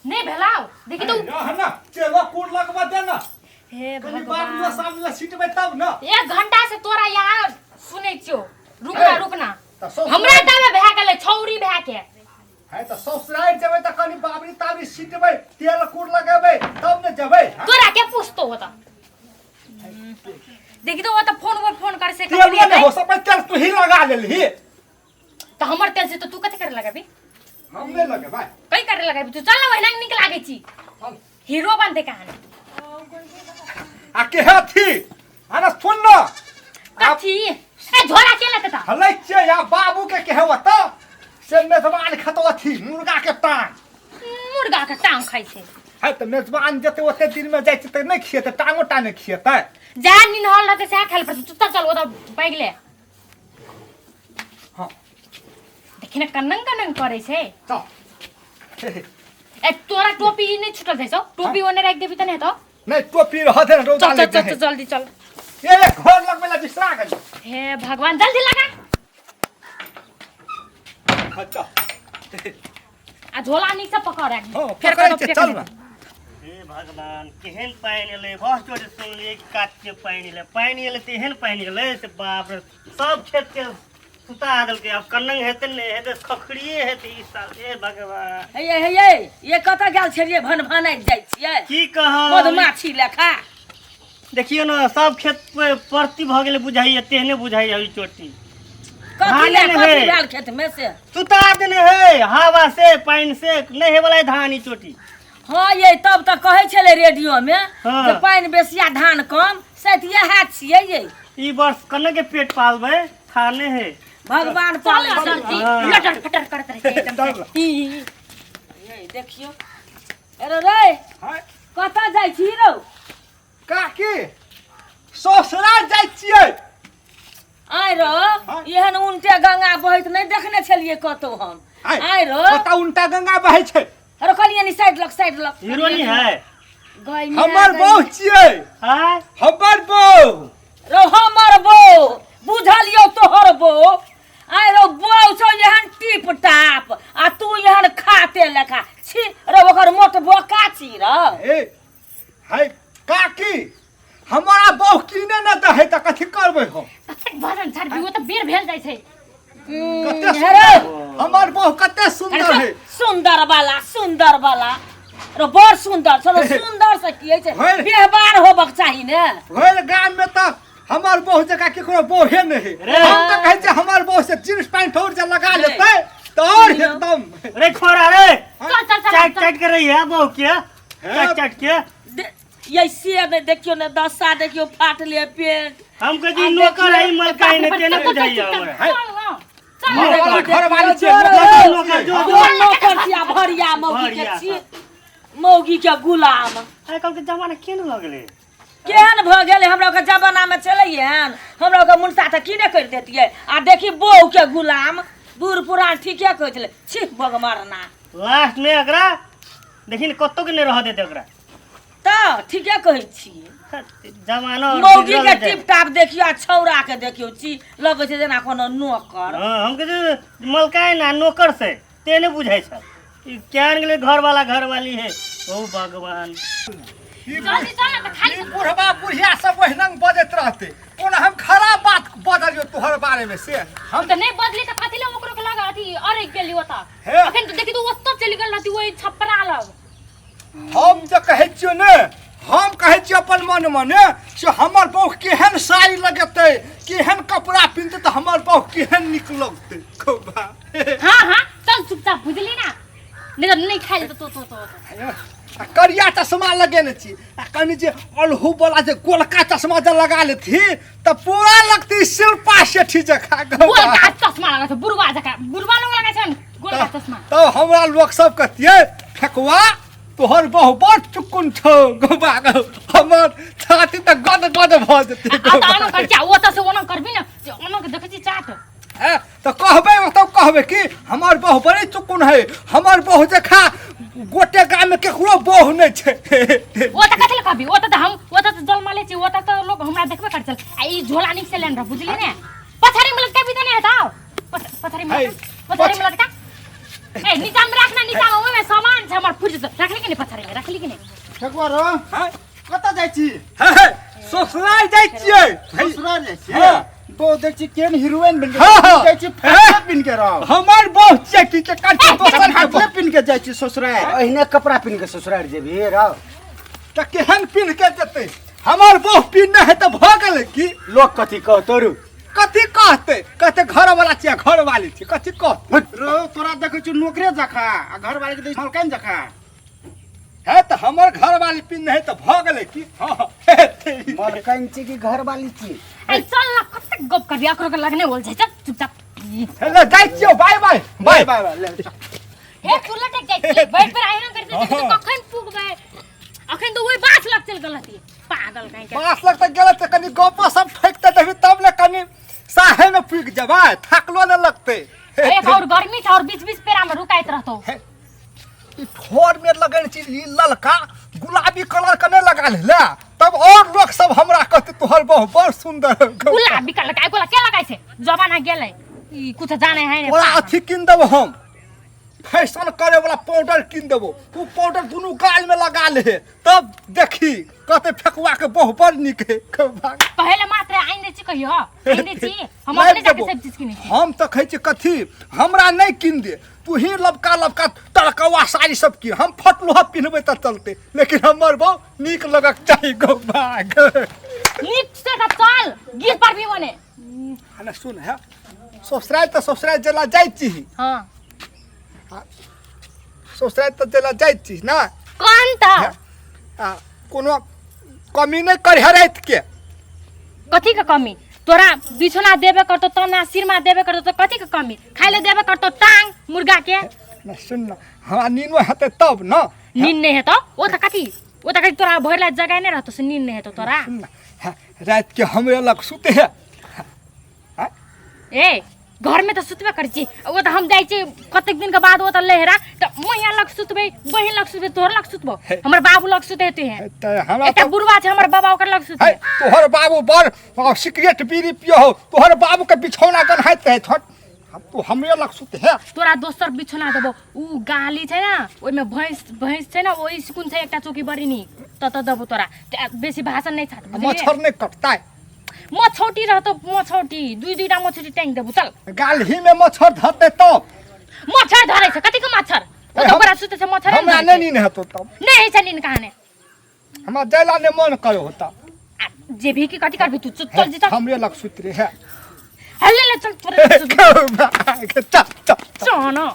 नहीं भेलाओ देखि तो ना ना चलो कोड लगवा दे ना हे कनी बात में सामने सीट में तब ना 1 घंटा से तोरा यहाँ सुनै छियो रुकना त हमरा तामे भए गेलै छौरी भए के है त ससुराल जेबै त कनी बाबरी ताबरी सीट में तेल कोड लगाबै तब न जेबै तोरा के पूछतो हो त देखि तो वो त फोन कर से तेल नहीं हो सब तेल तू ही लगा लेली त हमर तेल से तो तू कते करे लगाबी हम नहीं लगे भाई कई करे लगाबी तू चल ना वहिना निक लागे छी हीरो बनते कहां आ के हथी आना सुन न कथी ए झोरा के लेते त हलै छे या बाबू के कहवा त से मेजबान खतो थी मुर्गा के टांग खाइ छै है त मेजबान जते ओते दिन में जाय छै त नहीं खिएते टांगो टाने खिएते जा निनहल रहते से खाइल पर तू चल ओ त पैगले हां देखिन कन्नंग करे छै चल ए तोरा टोपी नहीं छुटल छै टोपी ओने राख देबी त नहीं तो नहीं टोपी रह दे रोजा ले चल जल्दी चल ये घर लगबे ला बिसरा गई हे भगवान जल्दी लगा अच्छा आ झोला नीचे पकड़ एक हां पकड़ के चल ना हे भगवान केहन पानी एले बस जोर सुनलिए काट के पानी एले तेहन पानी एले से बाप रे सब खेत के सुता दल के अब कन्नंग हेते ने हेते खखड़िए हेते ई साल हे भगवान हे ये कत गेल छलिए भन जाय छियै की कह मधुमाछी लेखा देखियो ना सब खेत पे परती भ गेले बुझाइए तेहने बुझाइए ई चोटी कथी ले कथी भेल खेत में से सुता देने है हवा से पानी से नहीं हे वाला धान ई चोटी हां ये तब तक कहे छले रेडियो में हाँ। जे पानी बेसिया धान कम सत यह छियै ये ई वर्ष कन्ने के पेट पालबे खाने है भगवान चल पाले जल्दी हाँ। लटर फटर करत रहे छै एकदम से ये देखियो अरे रे हाय कत जाय छी रो काकी ससुराल जाय छियै आइ रो एहन उल्टे गंगा बहैत नहीं देखने छलिए कतो हम आइ रो पता उल्टा गंगा बहै छै अरे कहलिए नि साइड लक हीरोनी है गई हमर बहू छियै हां हमर बहू रो हमर बो बुझलियो तोहर बो आइ रो बो छौ एहन टिप टाप आ तू एहन खाते लेखा छी रो ओकर मोट बोका छी रो ए हाय काकी हमारा बहू किने न दे त कथि करबै हम कते भजन छाड़ भी वो त बेर भेल जाय छै कते हेरो हमर बहू कते सुंदर है सुंदर वाला रो बड़ सुंदर चलो सुंदर से किए छै होय। व्यवहार होबक चाही ने भर गाम में त हमर बहू जका केकरो बहू नहीं रे। हम त कहै छै हमर बहू से जींस पैंट और जे लगा लेतै त और एकदम रे खोरा रे चल चाट कर रही है बहू के चाट के ये से देखियो ने दशा देखियो फाट ले पेट हम कह नौकर है मलकाई ने तेने बुझाइए हमरा हमर घर वाली छै नौकर छिया भरिया मौगी के छी मौगी के गुलाम आइ काल के जमाना केन भ गेलै केहन भ गेले हमरा के जमाना में चलैहन हमरा के मुनसा त की ने कर देतिए आ देखी बहू के गुलाम बूढ़ पुरान ठीके कहै छले छी भगमारना लास्ट में एकरा देखिन कत्तो के ने रह देते एकरा त ठीके कहै छी जमाना मौगी के टिप टाप देखियो छौरा के देखियो छी लगे छै जेना कोनो नौकर हां हम कह मलकाई ना नौकर से तेने बुझाइ छ ई केहन गेलै घर वाली है ओ भगवान जल्दी चल ना त खाली बुढ़वा बुढ़िया सब ओहिनंग बजैत रहते कोना हम खराब बात बदलियो तोहर बारे में से हम त नहीं बदली त कथि ले ओकरो के लगा अथी अरे गेली ओता हे। अखन त देखि तू ओत्तो चली गेल रहती ओइ छपरा लग हम जे कहै छियो ने हम कहै छी अपन मन में से हमर बहू केहन साड़ी लगेतै केहन कपड़ा पिन्हतै त हमर बहू केहन नीक लगतै खोबा हां चल चुपचाप बुझली ना नहीं तो नहीं खाइल तो करिया चश्मा लगेने छी आ कनी जे अलहू वाला जे गोलका चश्मा जे लगा लेथी त पूरा लगती शिल्पा शेठी जका गोलका चश्मा लगा छ बुढ़वा लोग लगा छन गोलका चश्मा तो हमरा लोग सब कहतिए फेकवा तोहर बहू बड़ चुकुन छौ गोबा हमर छाती त गद भ जेतै आ त अन कर क्या वो त से ओना करबी ना जे ओना के देखै छी चाट तो कहबे तब कहबे कि हमर बहू बड़ी चुकुन है हमर बहू जखा गोटे गाम में केकरो बहू नहीं छे वो त कथि कहबी वो त हम वो त जलमाले छी वो त लोग हमरा देखबे कर चल आ ई झोला निक से लेन बुझली ने पछारी में लटका भी त नहीं हटाओ पछारी में लटका ए नीचा में रखना नीचा में सामान से हमर फुट रखली कि नहीं पछाड़ी में रखली कि नहीं ठकुआ रो हैं? कतऽ जाइ छी हे, ससुराल जाइ छियै ससुराल जाइ छी हाँ। तो देख छी केन हीरोइन बन के हाँ, हाँ। जाइ छी फैशन पिन के रहो हमर बहु चेकी के काटे दोसर हाथले पिन के जाइ छी ससुराल एहने कपड़ा पिन के ससुराल जेबी रहो त केहन पिन्ह के जेतै हमर बहु पिन्ह है त भ गेलै की लोग कथी कह तोरू कथी कहते घर वाला छियै घर वाली छी कथी कह रो तोरा देखै छी नौकरे जखा आ घर वाले के दै मलकन जखा है त हमर घर वाली पिन्ह है त भ गेलै की हां मलकन छी कि घर वाली छी ए चल न कते गप कर दिया करो के लगने बोल छै चल चुपचाप हेलो जाइ छियै bye bye bye bye bye ले हे चुल्ला टेक जाइ छी बैठ पर आइना करते छै तो कखन पुगबै अखन तो वही बात लग चल गलती पागल कहीं के 5 लाख तक गेलै त कनी गप सब ठोकते देबी तब ले कनी साहे में पुग जेबै थकलो न लगते एक और गर्मी था और बीच-बीच पेरा में रुकाइत रहतो ई ठोर में लगन चीज ई ललका गुलाबी कलर के नहीं लगा ले तब और लोग सब हमरा कहते तोहर बहु बड़ सुंदर गुलाबी कलर का कोला के लगाइ छै जमाना गेलै ई कुछ जाने है ने ओला अथी किन देबो हम फैशन करे वाला पाउडर किन देबो तू पाउडर दुनु गाल में लगा ले तब देखी कहते फेकुआ के बहु बड़ निक है पहले मात्र आइने छी कहियो आइने छी हम अपने जाके सब चीज किने छी हम त कहै छी कथी हमरा नहीं किन दे तू ही लबका लबका तड़कवा साड़ी सब की हम फटलोहा पिनबे त चलते लेकिन हमर बहु निक लगक चाहिए गो भाग नीक से का चल गीत पर भी बने हने सुन है ससुराल जला जाइ छी हां ससुराल त जला जाइ छी ना कौन था आ कोनो कमी नहीं कर हरैत के कथी का कमी तोरा बिछोना देबे करतो त ना सिरमा देबे करतो त कथी का कमी खाइले देबे करतो टांग मुर्गा के ना सुन ना हमरा नीनो हते तब ना नींद नहीं है तो ओ त कथी तोरा भरला जगह नहीं रहतो से नींद नहीं है तो तोरा सुन ना हाँ, रात के हमरे लग सुते है ए घर में तो सुतबे कर छी ओ त हम जाई छी कतेक दिन के बाद ओ त लहरा त म यहाँ लग सुतबे बहिन लग सुतबे तोहर लग सुतबो हमर बाबू लग सुते हैं त हमरा एकटा बुढ़वा छै हमर बाबा ओकर लग सुते है तोहर बाबू बड़ सिगरेट बीड़ी पियो हो तोहर बाबू के बिछौना गन्हाइत है छट तू हमरे लग सुते है तोरा दोसर बिछोना देबो उ गाली छै ना ओइ में भैंस छै ना ओइ सुकुन छै एकटा चौकी बड़ी नी त देबो तोरा बेसी भाषण नहीं छाट मच्छर नहीं कटता है मछौटी रहतो मछौटी दुईटा मछौटी टांग देबो चल गाल ही में मच्छर धरते तो मच्छर धरे छै कथी के मच्छर तो ओकरा सुते छै मच्छर हमरा नहीं नीन हेतो तब नहीं छै नीन कहाने हमरा जैला ने मन करे होता जे भी की कथी करबी तू चल जी चल हमरे लग सुत रे है हल्ले ले चल तोरे चल चल